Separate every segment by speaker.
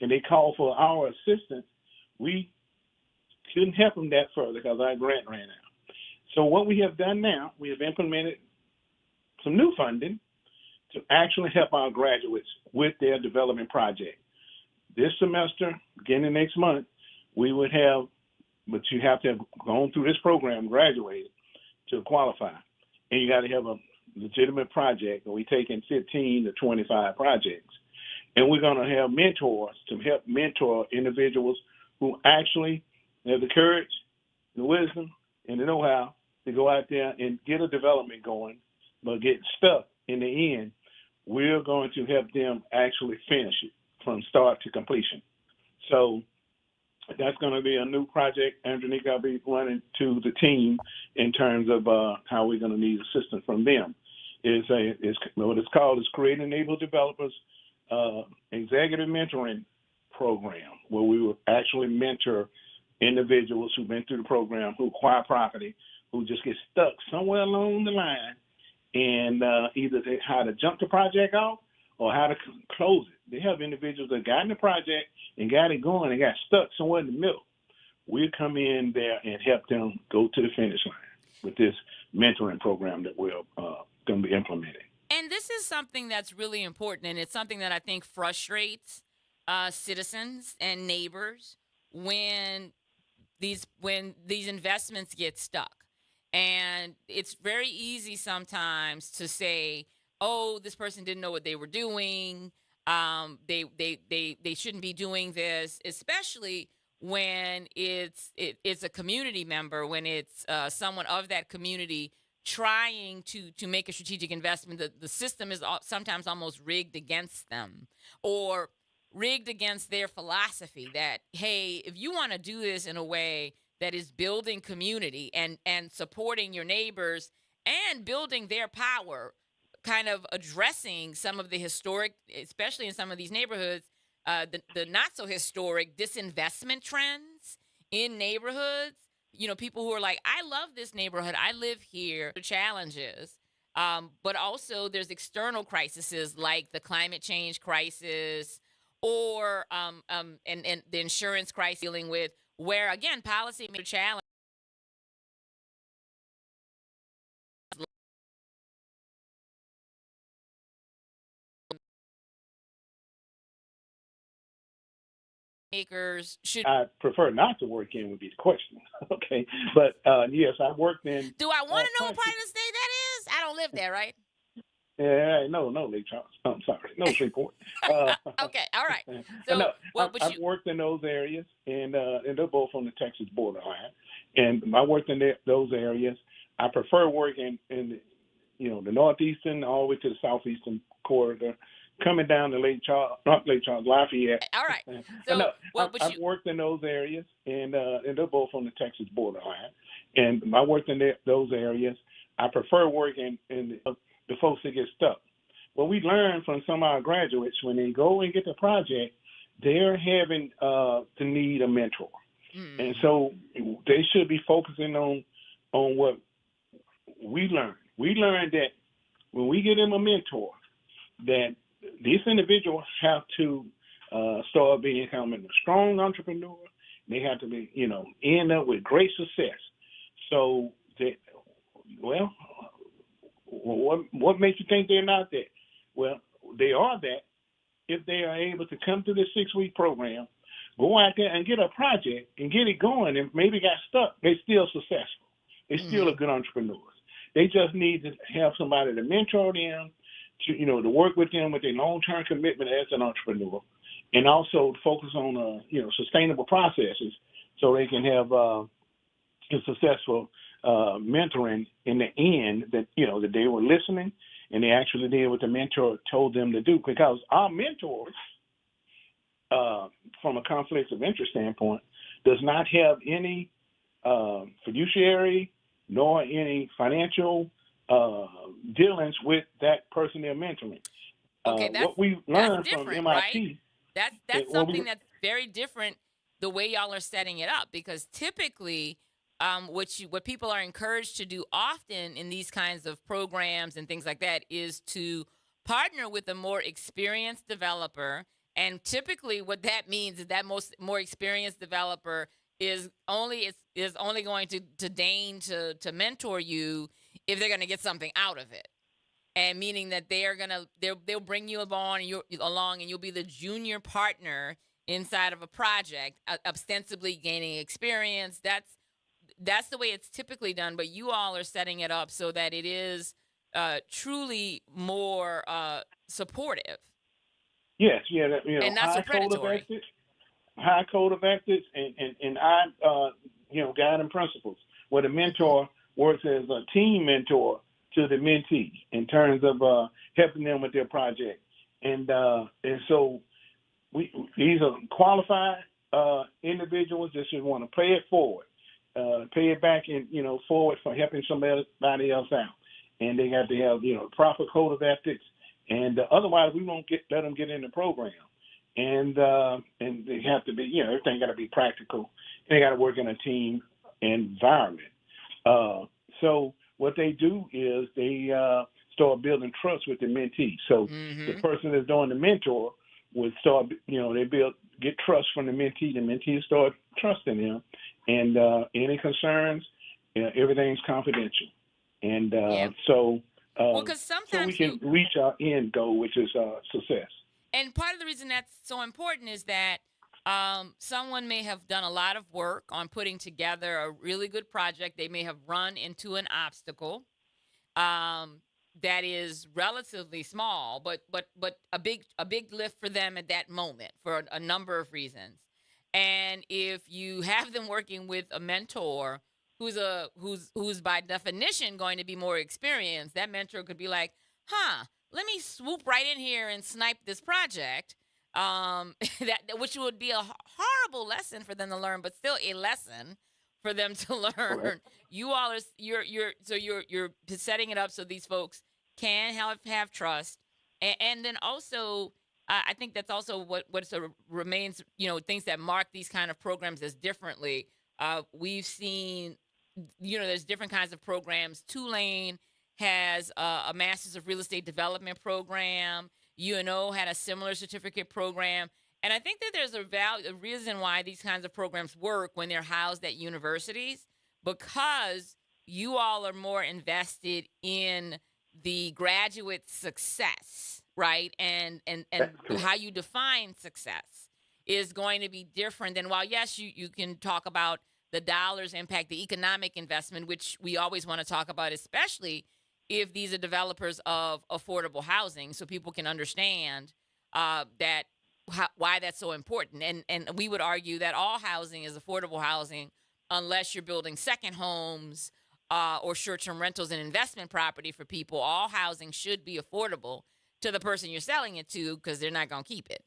Speaker 1: and they called for our assistance, we couldn't help them that further because our grant ran out. So what we have done now, we have implemented some new funding to actually help our graduates with their development project. This semester, beginning next month, we would have, but you have to have gone through this program, graduated to qualify. And you got to have a legitimate project, and we're taking 15 to 25 projects. And we're going to have mentors to help mentor individuals who actually have the courage, the wisdom, and the know-how to go out there and get a development going, but get stuck in the end. We're going to help them actually finish it from start to completion. So that's going to be a new project, Andronika. I'll be running to the team in terms of how we're going to need assistance from them. It's what it's called is Create Enable Developers Executive Mentoring Program, where we will actually mentor individuals who've been through the program, who acquire property, who just get stuck somewhere along the line, and either how to jump the project off or how to close it. They have individuals that got in the project and got it going and got stuck somewhere in the middle. We'll come in there and help them go to the finish line with this mentoring program that we're going to be implementing.
Speaker 2: And this is something that's really important, and it's something that I think frustrates citizens and neighbors when these investments get stuck. And it's very easy sometimes to say, "Oh, this person didn't know what they were doing. They shouldn't be doing this," especially when it's a community member, when it's someone of that community trying to make a strategic investment. The system is sometimes almost rigged against them, or rigged against their philosophy that, hey, if you want to do this in a way that is building community and supporting your neighbors and building their power, kind of addressing some of the historic, especially in some of these neighborhoods, the not so historic disinvestment trends in neighborhoods. You know, people who are like, I love this neighborhood, I live here, the challenges. But also there's external crises like the climate change crisis, or and the insurance crisis dealing with, where again policy challenge makers should.
Speaker 1: I prefer not to work in would be the question. Okay. But yes, I worked in.
Speaker 2: Do I want to know what part of the state that is? I don't live there, right?
Speaker 1: No, Lake Charles. I'm sorry, no Shreveport.
Speaker 2: Okay, all right. So,
Speaker 1: no,
Speaker 2: well,
Speaker 1: I've worked in those areas, and they're both on the Texas borderline. And I worked in those areas. I prefer working in the northeastern all the way to the southeastern corridor, coming down to not Lake Charles, Lafayette.
Speaker 2: All right.
Speaker 1: So
Speaker 2: no,
Speaker 1: I've worked in those areas, and they're both on the Texas borderline. And I worked in those areas. I prefer working in the folks that get stuck. Well, we learned from some of our graduates, when they go and get the project, they're having to need a mentor. And so they should be focusing on what we learned. We learned that when we get them a mentor, that these individuals have to start becoming a strong entrepreneur. They have to be, end up with great success. So, what makes you think they're not that? Well, they are that if they are able to come through this 6-week program, go out there and get a project and get it going, and maybe got stuck. They're still successful. They still are good entrepreneurs. They just need to have somebody to mentor them, to work with them with their long-term commitment as an entrepreneur, and also focus on sustainable processes so they can have a successful mentoring in the end, that that they were listening and they actually did what the mentor told them to do. Because our mentors, from a conflict of interest standpoint, does not have any fiduciary nor any financial dealings with that person they're mentoring.
Speaker 2: Okay,
Speaker 1: what we learned from MIT,
Speaker 2: right? That's something that's very different, the way y'all are setting it up, because typically what people are encouraged to do often in these kinds of programs and things like that is to partner with a more experienced developer And typically what that means is that more experienced developer is only going to deign to mentor you if they're going to get something out of it. And meaning that they'll bring you along and you'll be the junior partner inside of a project, ostensibly gaining experience. That's the way it's typically done, but you all are setting it up so that it is truly more supportive
Speaker 1: Yes, yeah,
Speaker 2: and not so predatory.
Speaker 1: high code of ethics, and guiding principles, where the
Speaker 2: Hmm.
Speaker 1: mentor works as a team mentor to the mentee in terms of helping them with their project, and so these are qualified individuals that should want to pay it forward, pay it back, and forward for helping somebody else out, and they got to have proper code of ethics, and otherwise we won't let them get in the program, and they have to be everything got to be practical, and they got to work in a team environment. So what they do is they start building trust with the mentee. So the
Speaker 2: Hmm.
Speaker 1: person that's doing the mentor would start, get trust from the mentee start trusting him, and any concerns, everything's confidential, and
Speaker 2: Yeah. Well, because
Speaker 1: so we
Speaker 2: sometimes
Speaker 1: can reach our end goal, which is success.
Speaker 2: and part of the reason that's so important is that someone may have done a lot of work on putting together a really good project. They may have run into an obstacle um, that is relatively small, but a big lift for them at that moment for a number of reasons. And if you have them working with a mentor who's by definition going to be more experienced, that mentor could be like, "Huh, let me swoop right in here and snipe this project." Which would be a horrible lesson for them to learn, but still a lesson for them to
Speaker 1: Correct.
Speaker 2: learn. You all are you're setting it up so these folks can have trust, and then also I think that's also what sort of remains, things that mark these kind of programs as differently. We've seen, there's different kinds of programs. Tulane has a Masters of Real Estate Development program. UNO had a similar certificate program. And I think that there's a reason why these kinds of programs work when they're housed at universities, because you all are more invested in the graduate success, right? And
Speaker 1: That's correct.
Speaker 2: how you define success is going to be different than, while yes, you can talk about the dollars impact, the economic investment, which we always want to talk about, especially if these are developers of affordable housing, so people can understand that why that's so important. And we would argue that all housing is affordable housing unless you're building second homes or short-term rentals and investment property for people. All housing should be affordable to the person you're selling it to, because they're not going to keep it.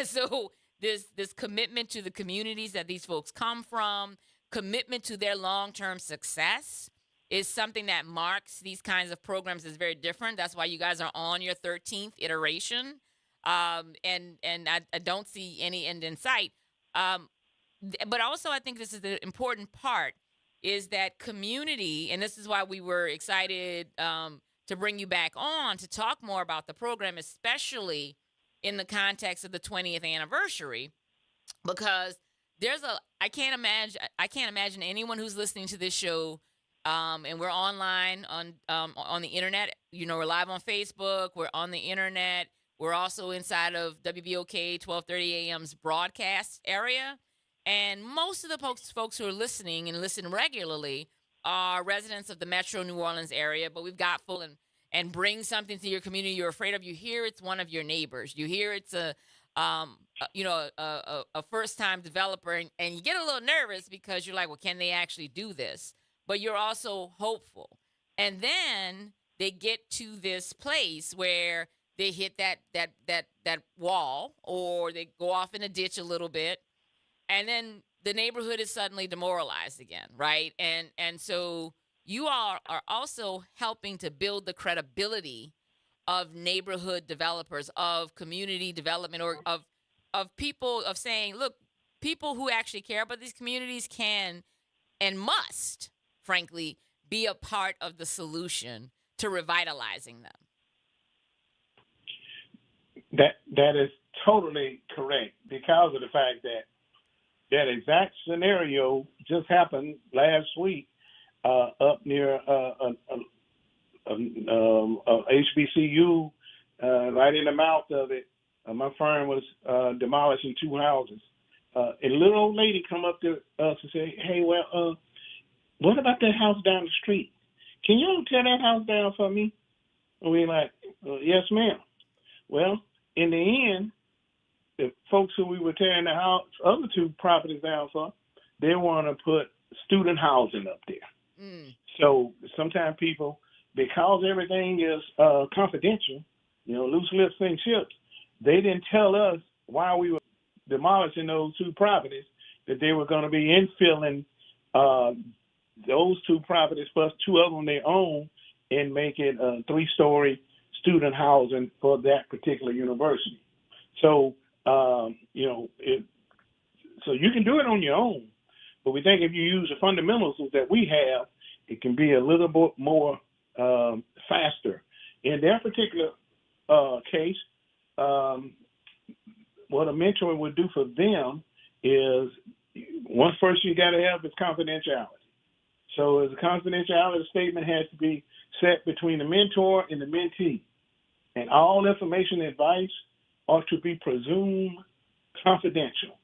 Speaker 2: So this commitment to the communities that these folks come from, commitment to their long-term success, is something that marks these kinds of programs as very different. That's why you guys are on your 13th iteration, and I don't see any end in sight. Um, but also, I think this is the important part, is that community, and this is why we were excited to bring you back on to talk more about the program, especially in the context of the 20th anniversary, because I can't imagine anyone who's listening to this show, and we're online on the internet. We're live on Facebook, we're on the internet, we're also inside of WBOK 12:30 a.m.'s broadcast area, and most of the folks who are listening and listen regularly are residents of the Metro New Orleans area. But we've got full and bring something to your community you're afraid of. You hear it's one of your neighbors. You hear it's a first time developer, and you get a little nervous because you're like, well, can they actually do this? But you're also hopeful. And then they get to this place where they hit that wall, or they go off in a ditch a little bit, and then the neighborhood is suddenly demoralized again, right? And so you all are also helping to build the credibility of neighborhood developers, of community development, or of people, of saying, look, people who actually care about these communities can and must, frankly, be a part of the solution to revitalizing them.
Speaker 1: That is totally correct because of the fact that that exact scenario just happened last week up near HBCU, right in the mouth of it. My firm was demolishing two houses. And a little old lady come up to us and say, "Hey, well, what about that house down the street? Can you tear that house down for me?" And we're like, "Yes, ma'am." Well, in the end, the folks who we were tearing the house, other two properties down for, they want to put student housing up there.
Speaker 2: Mm.
Speaker 1: So sometimes people, because everything is confidential, loose lips sink ships, they didn't tell us while we were demolishing those two properties that they were going to be infilling those two properties plus two of them they own and make it a 3-story student housing for that particular university. So, so you can do it on your own, but we think if you use the fundamentals that we have, it can be a little bit more faster. In their particular case, what a mentor would do for them is, one first you got to have is confidentiality. So the confidentiality statement has to be set between the mentor and the mentee. And all information and advice ought to be presumed confidential.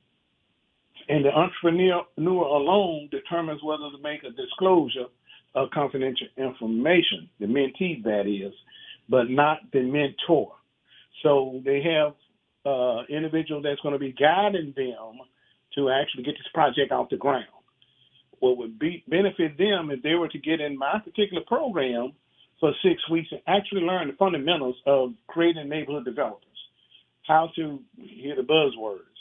Speaker 1: And the entrepreneur alone determines whether to make a disclosure of confidential information, the mentee that is, but not the mentor. So they have individual that's going to be guiding them to actually get this project off the ground. What would benefit them if they were to get in my particular program for 6 weeks and actually learn the fundamentals of creating neighborhood developers, how to hear the buzzwords.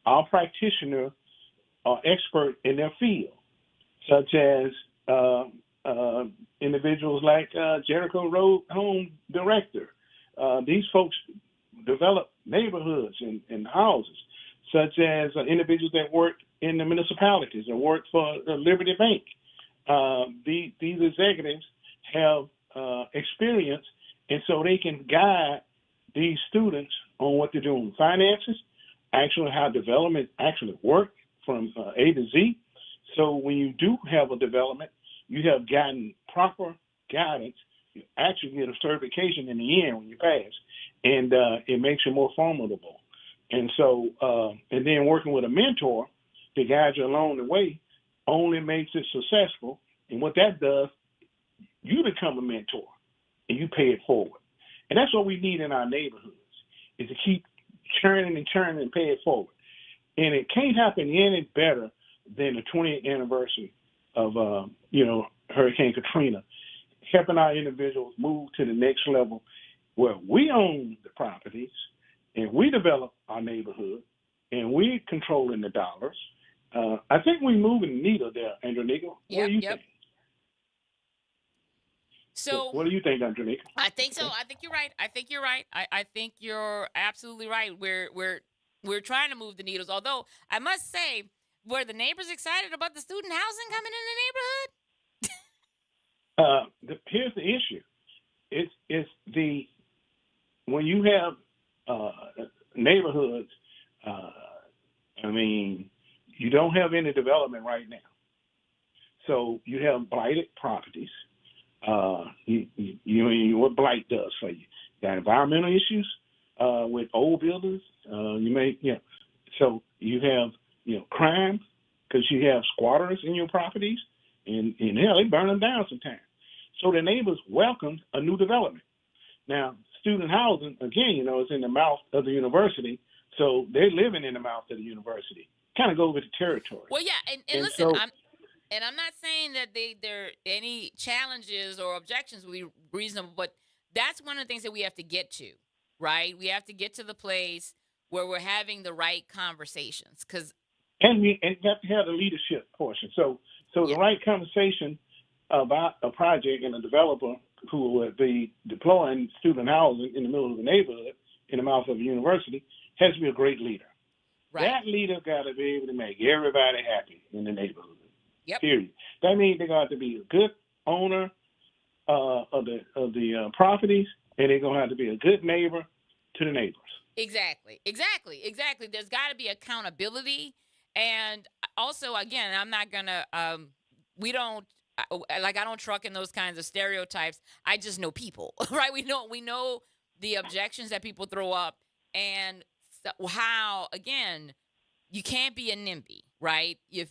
Speaker 1: Our practitioners are expert in their field, such as individuals like Jericho Road Home Director. These folks develop neighborhoods and houses, such as individuals that work in the municipalities and work for Liberty Bank. These executives have experience, and so they can guide these students on what to do in finances, actually how development actually work from A to Z. So when you do have a development, you have gotten proper guidance. You actually get a certification in the end when you pass, and it makes you more formidable. And so, and then working with a mentor to guide you along the way only makes it successful. And what that does, you become a mentor and you pay it forward. And that's what we need in our neighborhoods, is to keep churning and churning and pay it forward. And it can't happen any better than the 20th anniversary of, Hurricane Katrina, helping our individuals move to the next level where we own the properties and we develop our neighborhood and we controlling the dollars. I think we're moving the needle there, Andronika. What do you think?
Speaker 2: So
Speaker 1: what do you think, Andronika?
Speaker 2: I think so. I think you're right. I think you're absolutely right. We're trying to move the needles. Although I must say, were the neighbors excited about the student housing coming in the neighborhood?
Speaker 1: Here's the issue. It's when you have neighborhoods, you don't have any development right now. So you have blighted properties. What blight does for you. You got environmental issues with old buildings. So you have crime because you have squatters in your properties, and they burn them down sometimes. So the neighbors welcomed a new development. Now, student housing, again, is in the mouth of the university, so they're living in the mouth of the university. Kind of go with the territory.
Speaker 2: Well, yeah, and listen, so, I'm not saying that there any challenges or objections will be reasonable, but that's one of the things that we have to get to, right? We have to get to the place where we're having the right conversations,
Speaker 1: and you have to have the leadership portion. So the right conversation about a project and a developer who would be deploying student housing in the middle of the neighborhood in the mouth of a university has to be a great leader. Right. That leader got to be able to make everybody happy in the neighborhood.
Speaker 2: Yep.
Speaker 1: Period. That means they got to be a good owner of the properties, and they're going to have to be a good neighbor, to the neighbors.
Speaker 2: Exactly. There's got to be accountability, and also, again, I'm not gonna. We don't like. I don't truck in those kinds of stereotypes. I just know people, right? We know the objections that people throw up, and how again you can't be a NIMBY, right? If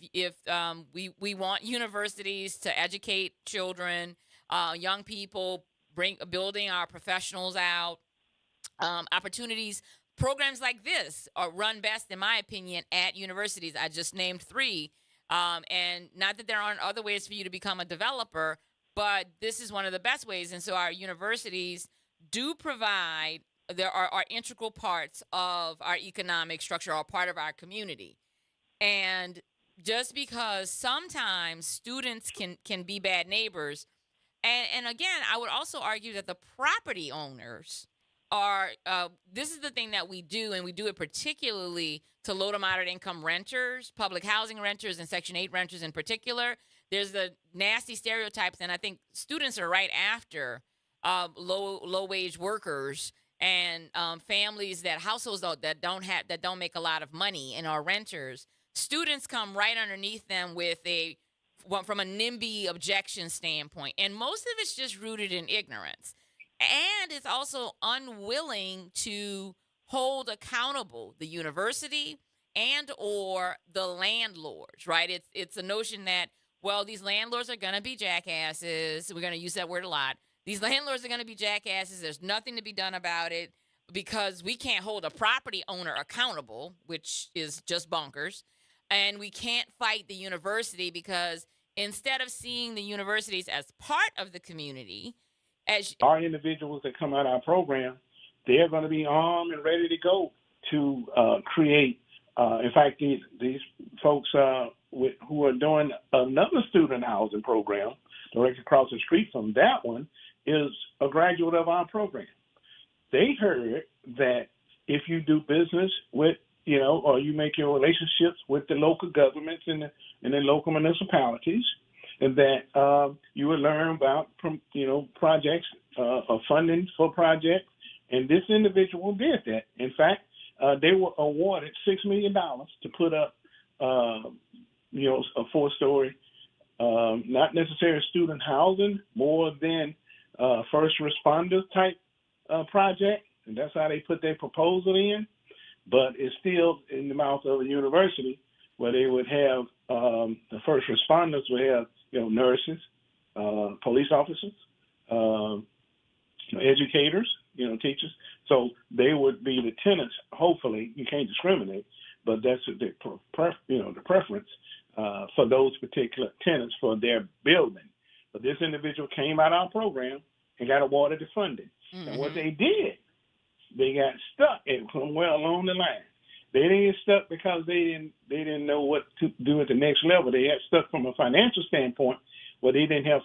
Speaker 2: we want universities to educate children, young people, building our professionals out, opportunities. Programs like this are run best, in my opinion, at universities. I just named three. And not that there aren't other ways for you to become a developer, but this is one of the best ways. And so our universities do provide, there are integral parts of our economic structure, or part of our community. And just because sometimes students can be bad neighbors, and again, I would also argue that the property owners are. This is the thing that we do, and we do it particularly to low to moderate income renters, public housing renters, and Section 8 renters in particular. There's the nasty stereotypes, and I think students are right after low wage workers and families, that households that don't make a lot of money and are renters. Students come right underneath them with from a NIMBY objection standpoint. And most of it's just rooted in ignorance. And it's also unwilling to hold accountable the university and or the landlords, right? It's a notion that, well, these landlords are going to be jackasses. We're going to use that word a lot. These landlords are going to be jackasses. There's nothing to be done about it because we can't hold a property owner accountable, which is just bonkers. And we can't fight the university because instead of seeing the universities as part of the community, as
Speaker 1: our individuals that come out of our program, they're going to be armed and ready to go to create. In fact, these folks who are doing another student housing program directly across the street from that one is a graduate of our program. They heard that if you do business with, or you make your relationships with the local governments and the local municipalities, and that you will learn about, projects, funding for projects. And this individual did that. In fact, they were awarded $6 million to put up, a 4-story, not necessarily student housing, more than first responders type project. And that's how they put their proposal in. But it's still in the mouth of a university where they would have the first responders would have, nurses, police officers, educators, teachers. So they would be the tenants. Hopefully, you can't discriminate, but that's the preference for those particular tenants for their building. But this individual came out of our program and got awarded the funding. Mm-hmm. And what they did, they got stuck somewhere along the line. They didn't get stuck because they didn't know what to do at the next level. They got stuck from a financial standpoint where they didn't have